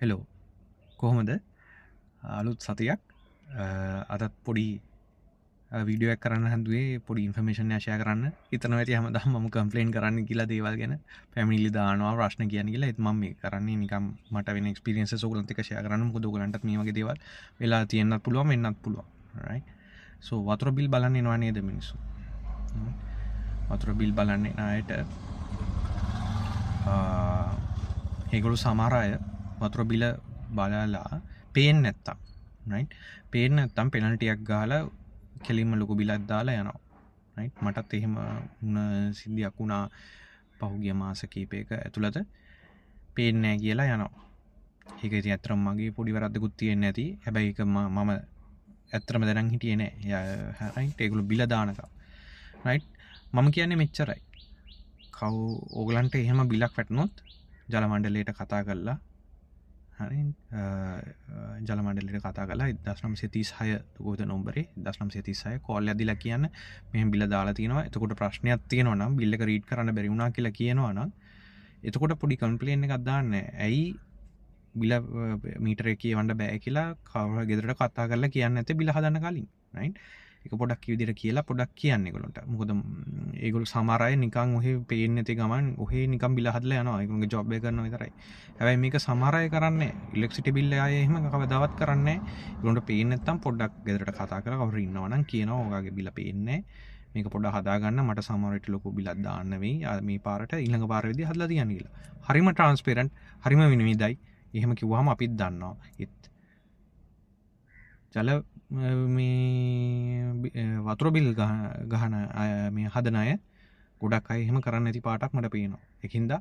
hello කොහොමද අලුත් සතියක් අදත් පොඩි වීඩියෝ කරන්න හැදුවේ පොඩි ඉන්ෆර්මේෂන් ෂය කරන්න ඉතන ඇති හම දම් කම්පලේන් කරන්න කියලා දේවල් ගැන පැමිලි දානවා ප්‍රශ්න කියන කියලා එත් ම කරන්නේ නිකම් මට වෙන ක්ස්පිරියන්ස සෝලන්තික ෂය කරන්න ොදගලන්ට මේගේ දේවල් වෙලා තියන්න පුළුව එන්නත් පුළුවන් සෝ වතුර බිල් බලන්නේ නවා නේද මිනිසු වතුර බිල් බලන්නේ නායට ඒගොලු සමාරය වතුර බිල බලලා පේෙන් නැත්තම් පේන නැත්තම් පෙනල්ටියක් ගාල කෙලින්ම ලොකු බිලත් දාලා යනවා මටත් එහෙම උන සිද්ධියක් වුණා පහුගිය මාස කීපයක ඇතුළත පේනෑ කියලා යනවා ඒක ඉතින් ඇත්තරම් මගේ පොඩි වැරද්දකුත් තියෙන්නේ නැති හැබැයි ඒක මම ඇත්තරම දැනන් හිටියේ නෑ ඒගොල්ලෝ බිල දානකම් මම කියන්නේ මෙච්චරයි කව් ඕගලන්ට එහෙම බිලක් වැටනොත් ජල මණ්ඩලයට කතා කරලා ජලමඩලට කතා කලා 1936 ගෝත නොම්බරේ 1936 කෝල් ඇදිලා කියන්න මෙහම බිල දාලා තියෙනවා එතකොට ප්‍රශ්නයක් තියෙනවා නම් බිල්ලක රීඩ් කරන්න බැරි වුණා කියලා කියනවා නම් එතකොට පොඩි කම්ප්ලේන් එකක් දාන්න ඇයි බිල මීටර එකේ වන්න බෑ කියලා කවුරු ගෙදරට කතා කරලා කියන්න නැත්තේ බිල හදන්න කලින් රයිට් එක පොඩක් විදිහට කියලා පොඩක් කියන්න ඒගොල්ලන්ට මොකද ඒගොල්ලෝ සමහර අය නිකන් ඔහේ පේන්නේ නැති ගමන් ඔහේ නිකන් බිල හදලා යනවා ඒගොල්ලෝගේ ජොබ් එක කරනවා විතරයි හැබැයි මේක සමහර අය කරන්නේ ඉලෙක්ට්‍රිසිටි බිල් ආයේ එහෙම කවදාවත් කරන්නේ නැහැ ඒගොල්ලන්ට පේන්නේ නැත්තම් පොඩ්ඩක් ගෙදරට කතා කරලා කවුරු ඉන්නවා නම් කියනවා ඔයාගේ බිල පේන්නේ මේක පොඩ්ඩක් හදාගන්න මට සමහර විට ලොකු බිලක් දාන්න වෙයි මේ පාරට ඊළඟ පාර වෙදී හදලා තියන්න කියලා හරිම ට්‍රාන්ස්පරන්ට් හරිම විනිවිදයි එහෙම කිව්වහම අපිත් දන්නවා ජල මේ වතුර බිල් ගහන මේ හදන අය ගොඩක් අය එහෙම කරන්න ඇති පාටක් මට පේනවා එකින්ද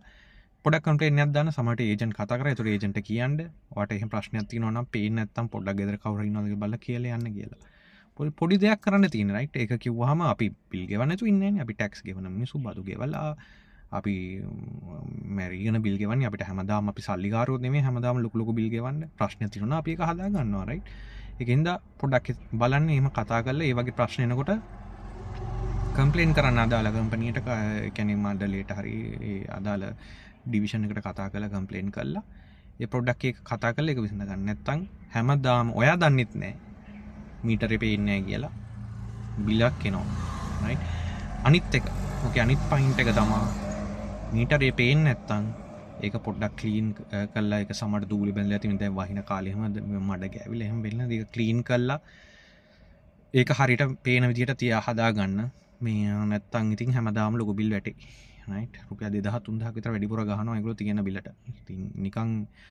පොඩක් කම්ප්ලේන්ට් දාන්න සමහරට ඒජන්ට් කතා කරා ඒතර ඒජන්ට් කියන්න ඔයාට එහෙම ප්‍රශ්නයක් තියෙනවා නම් පේන්නේ නැත්තම් පොඩ්ඩක් ගෙදර කවුරු ඉන්නවද කියලා බලලා කියලා යන්න කියලා පොඩි දෙයක් කරන්න තියෙන රයිට් ඒක කිව්වහම අපි බිල් ගෙවන්න නැතුව ඉන්නේ නැහැ අපි ටැක්ස් ගෙවන මිනිස්සු බදු ගෙවලා අපි මැරිගෙන බිල් ගෙවන්නේ අපිට හැමදාම අපි සල්ලිකාරයෝ නෙමෙයි හැමදාම ලොකු ලොකු බිල් ගෙවන්න ප්‍රශ්නයක් තියෙනවා අපි ඒක හදා ගන්නවා රයිට් ඒකින්ද පොඩ්ඩක් බලන්න එහෙම කතා කරලා ඒ වගේ ප්‍රශ්න එනකොට කම්ප්ලේන් කරන්න අදාළ කම්පැනියට කියන්නේ මණ්ඩලයට හරි ඒ අදාළ ඩිවිෂන් එකට කතා කරලා කම්ප්ලේන් කරලා ඒ ප්‍රොඩක්ට් එක කතා කරලා ඒක විසඳ ගන්න නැත්නම් හැමදාම ඔයා දන්නෙත් නැහැ මීටරේ පේන්නේ නැහැ කියලා බිලක් එනවා රයිට් අනිත් එක ඕකේ අනිත් පොයින්ට් එක තමයි මීටරේ පේන්නේ නැත්නම් ඒක පොඩ්ඩක් ක්ලීන් කරලා ඒක සමහර දූලි බැඳලා තියෙන දැන් වහින කාලේ එහෙම මඩ ගෑවිලා එහෙම වෙන්න ඒක ක්ලීන් කරලා ඒක හරියට පේන විදිහට තියා හදා ගන්න මේ නැත්තම් ඉතින් හැමදාම ලොකු බිල් වැටේ රයිට් රුපියල් 2000 3000 විතර වැඩිපුර ගහනවා ඒගොල්ලෝ තියෙන බිලට ඉතින් නිකන්